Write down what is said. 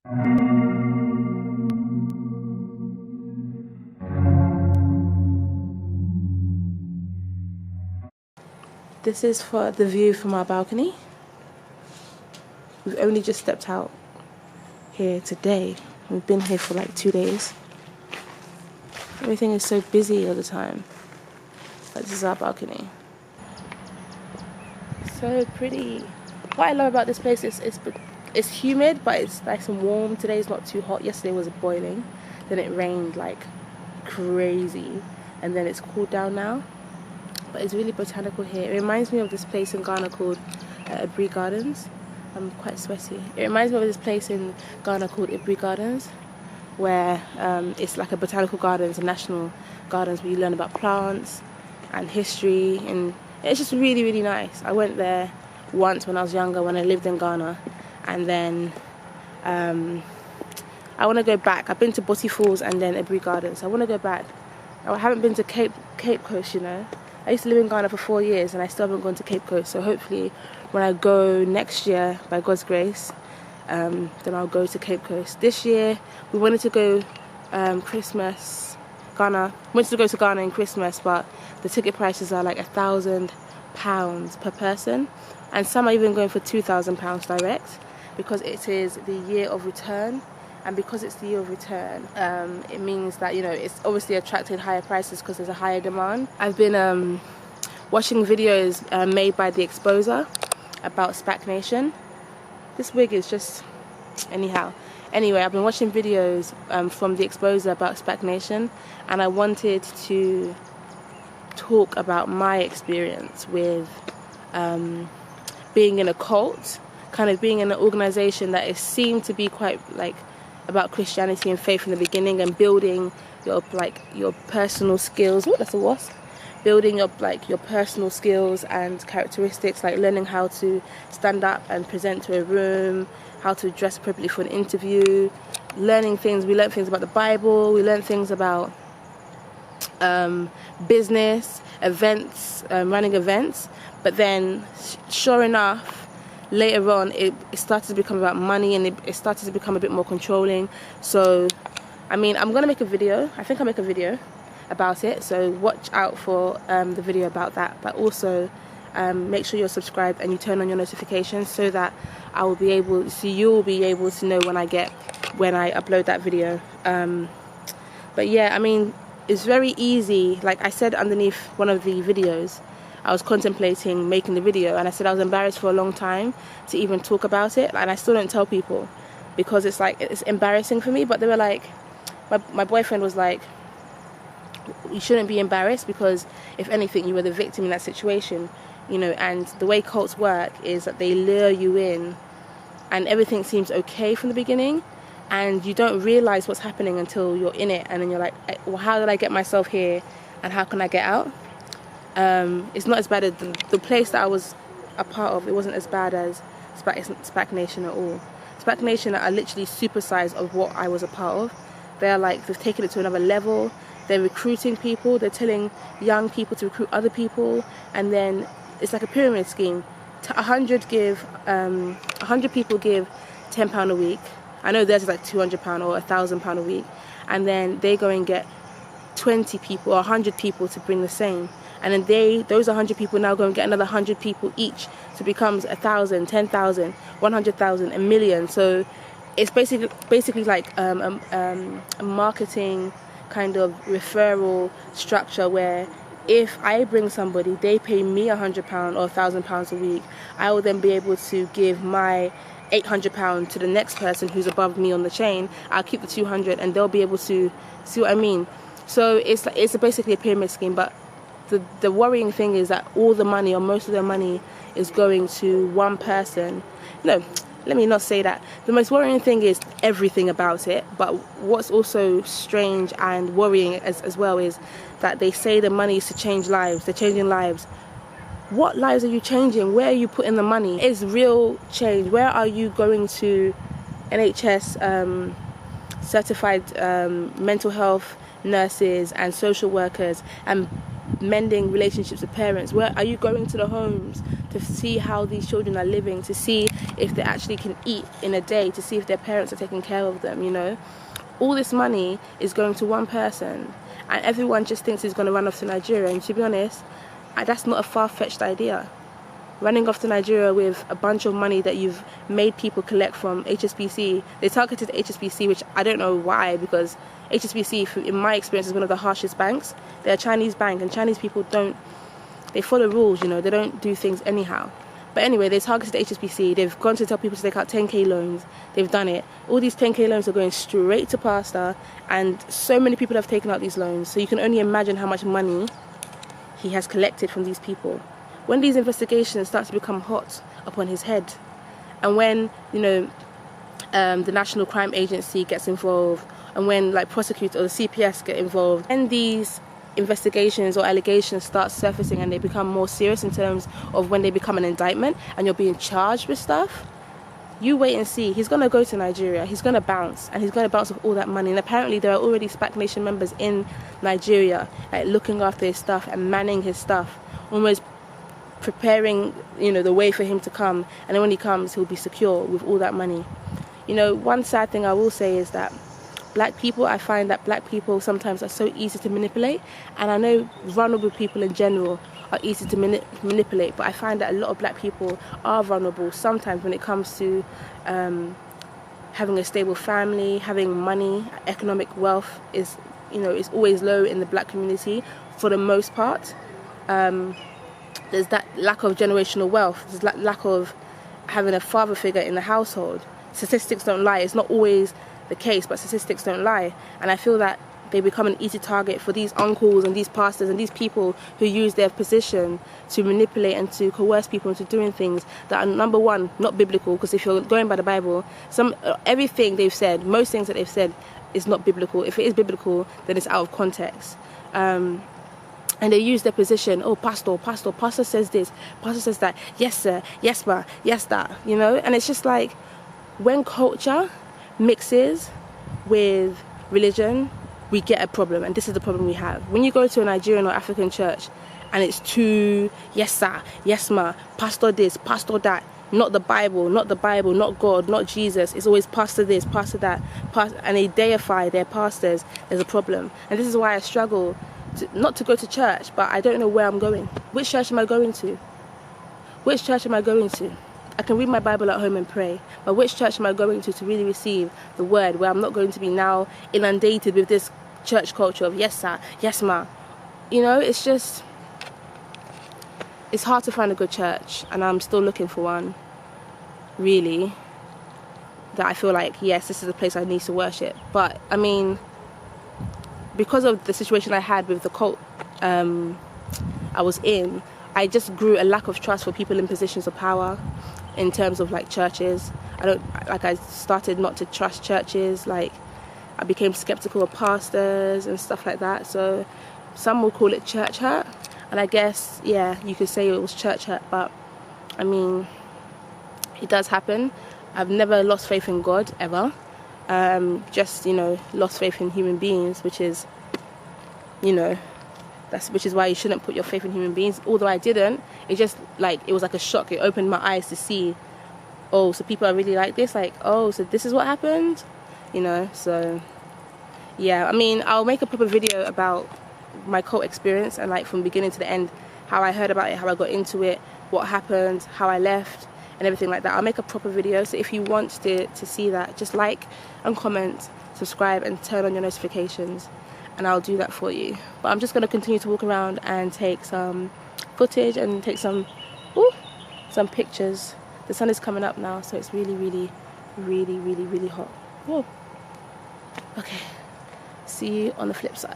This is for the view from our balcony. We've only just stepped out here today. We've been here for like 2 days. Everything is so busy all the time. But this is our balcony. So pretty. What I love about this place is it's humid, but it's nice and warm. Today is not too hot. Yesterday was boiling. Then it rained like crazy. And then it's cooled down now. But it's really botanical here. It reminds me of this place in Ghana called Befree Gardens. I'm quite sweaty. It reminds me of this place in Ghana called Befree Gardens, where it's like a botanical gardens, a national gardens where you learn about plants and history, and it's just really, really nice. I went there once when I was younger, when I lived in Ghana, and then I want to go back. I've been to Botty Falls and then Befree Gardens. I want to go back. I haven't been to Cape Coast, you know. I used to live in Ghana for 4 years and I still haven't gone to Cape Coast. So hopefully when I go next year, by God's grace, then I'll go to Cape Coast. This year we wanted to go Christmas, Ghana. We wanted to go to Ghana in Christmas, but the ticket prices are like £1,000 per person. And some are even going for £2,000 direct, because it is the year of return. And because it's the year of return, it means that, you know, it's obviously attracting higher prices because there's a higher demand. I've been watching videos made by The Exposer about Spac Nation. This wig is just... anyhow. Anyway, I've been watching videos from The Exposer about Spac Nation, and I wanted to talk about my experience with being in a cult, kind of being in an organization that is seemed to be quite like about Christianity and faith in the beginning, and building your personal skills. Oh, that's a wasp. Building your personal skills and characteristics, like learning how to stand up and present to a room, how to dress appropriately for an interview, learning things. We learned things about the Bible. We learned things about business, events, running events. But then, sure enough, later on, it started to become about money, and it started to become a bit more controlling. So, I mean, I'm going to make a video. I think I'll make a video about it. So watch out for the video about that. But also, make sure you're subscribed and you turn on your notifications so that I will be able, so you'll be able to know when I upload that video. But yeah, I mean, it's very easy. Like I said underneath one of the videos, I was contemplating making the video, and I said I was embarrassed for a long time to even talk about it, and I still don't tell people because it's like, it's embarrassing for me. But they were like, my boyfriend was like, you shouldn't be embarrassed, because if anything, you were the victim in that situation, you know. And the way cults work is that they lure you in, and everything seems okay from the beginning, and you don't realize what's happening until you're in it, and then you're like, well, how did I get myself here, and how can I get out? It's not as bad as the place that I was a part of. It wasn't as bad as Spac Nation at all. Spac Nation are literally supersized of what I was a part of. They're like, they've taken it to another level. They're recruiting people. They're telling young people to recruit other people, and then it's like a pyramid scheme. 100 people give £10 a week. I know theirs is like £200 or £1,000 a week, and then they go and get 20 people or 100 people to bring the same. And then those 100 people now go and get another 100 people each, so it becomes 1,000, 10,000, 100,000, a million. So it's basically like a marketing kind of referral structure, where if I bring somebody, they pay me £100 or £1,000 a week, I will then be able to give my £800 to the next person who's above me on the chain. I'll keep the 200, and they'll be able to see what I mean. So it's basically a pyramid scheme. But the worrying thing is that all the money, or most of the money, is going to one person. No, let me not say that. The most worrying thing is everything about it. But what's also strange and worrying as well is that they say the money is to change lives. They're changing lives. What lives are you changing? Where are you putting the money? It's real change. Where are you going to NHS certified mental health nurses and social workers, and mending relationships with parents? Where are you going to the homes to see how these children are living, to see if they actually can eat in a day, to see if their parents are taking care of them, you know. All this money is going to one person, and everyone just thinks he's going to run off to Nigeria. And to be honest, that's not a far-fetched idea. Running off to Nigeria with a bunch of money that you've made people collect from HSBC. They targeted HSBC, which I don't know why, because HSBC, in my experience, is one of the harshest banks. They're a Chinese bank, and Chinese people they follow rules, you know, they don't do things anyhow. But anyway, they targeted HSBC. They've gone to tell people to take out 10k loans. They've done it. All these 10k loans are going straight to Pastor, and so many people have taken out these loans. So you can only imagine how much money he has collected from these people. When these investigations start to become hot upon his head, and when, you know, the National Crime Agency gets involved, and when like prosecutors or the CPS get involved, and these investigations or allegations start surfacing and they become more serious in terms of when they become an indictment and you're being charged with stuff, you wait and see. He's going to go to Nigeria, he's going to bounce, and he's going to bounce with all that money. And apparently there are already Spac Nation members in Nigeria, like, looking after his stuff and manning his stuff, almost preparing, you know, the way for him to come. And then when he comes, he'll be secure with all that money. You know, one sad thing I will say is that I find that black people sometimes are so easy to manipulate, and I know vulnerable people in general are easy to manipulate, but I find that a lot of black people are vulnerable sometimes when it comes to having a stable family, having money. Economic wealth is always low in the black community for the most part. There's that lack of generational wealth. There's that lack of having a father figure in the household. Statistics don't lie. It's not always the case, but statistics don't lie. And I feel that they become an easy target for these uncles and these pastors and these people who use their position to manipulate and to coerce people into doing things that are, number one, not biblical. Because if you're going by the Bible, everything they've said, most things that they've said, is not biblical. If it is biblical, then it's out of context. And they use their position. Oh, pastor says this, pastor says that. Yes, sir. Yes, ma. Yes, that. You know, and it's just like, when culture mixes with religion, we get a problem. And this is the problem we have. When you go to a Nigerian or African church and it's too, yes, sir, yes, ma, pastor this, pastor that, not the Bible, not God, not Jesus. It's always pastor this, pastor that, and they deify their pastors. There's a problem. And this is why I struggle not to go to church, but I don't know where I'm going. Which church am I going to? Which church am I going to? I can read my Bible at home and pray, but which church am I going to really receive the word, where I'm not going to be now inundated with this church culture of yes, sir, yes, ma. You know, it's hard to find a good church, and I'm still looking for one, really, that I feel like, yes, this is a place I need to worship. But, I mean, because of the situation I had with the cult I was in, I just grew a lack of trust for people in positions of power in terms of like churches. I started not to trust churches. Like, I became skeptical of pastors and stuff like that. So some will call it church hurt, and I guess, yeah, you could say it was church hurt. But I mean, it does happen. I've never lost faith in God ever. Just, you know, lost faith in human beings, which is, you know, which is why you shouldn't put your faith in human beings. Although I didn't, it just, like, it was like a shock. It opened my eyes to see, oh, so people are really like this, like, oh, so this is what happened, you know. So yeah, I mean, I'll make a proper video about my cult experience, and like from beginning to the end, how I heard about it, how I got into it, what happened, how I left, and everything like that. I'll make a proper video. So if you want to see that, just like and comment, subscribe, and turn on your notifications, and I'll do that for you. But I'm just going to continue to walk around and take some footage and take some pictures. The sun is coming up now, so it's really, really, really, really, really hot. Whoa. Okay, see you on the flip side.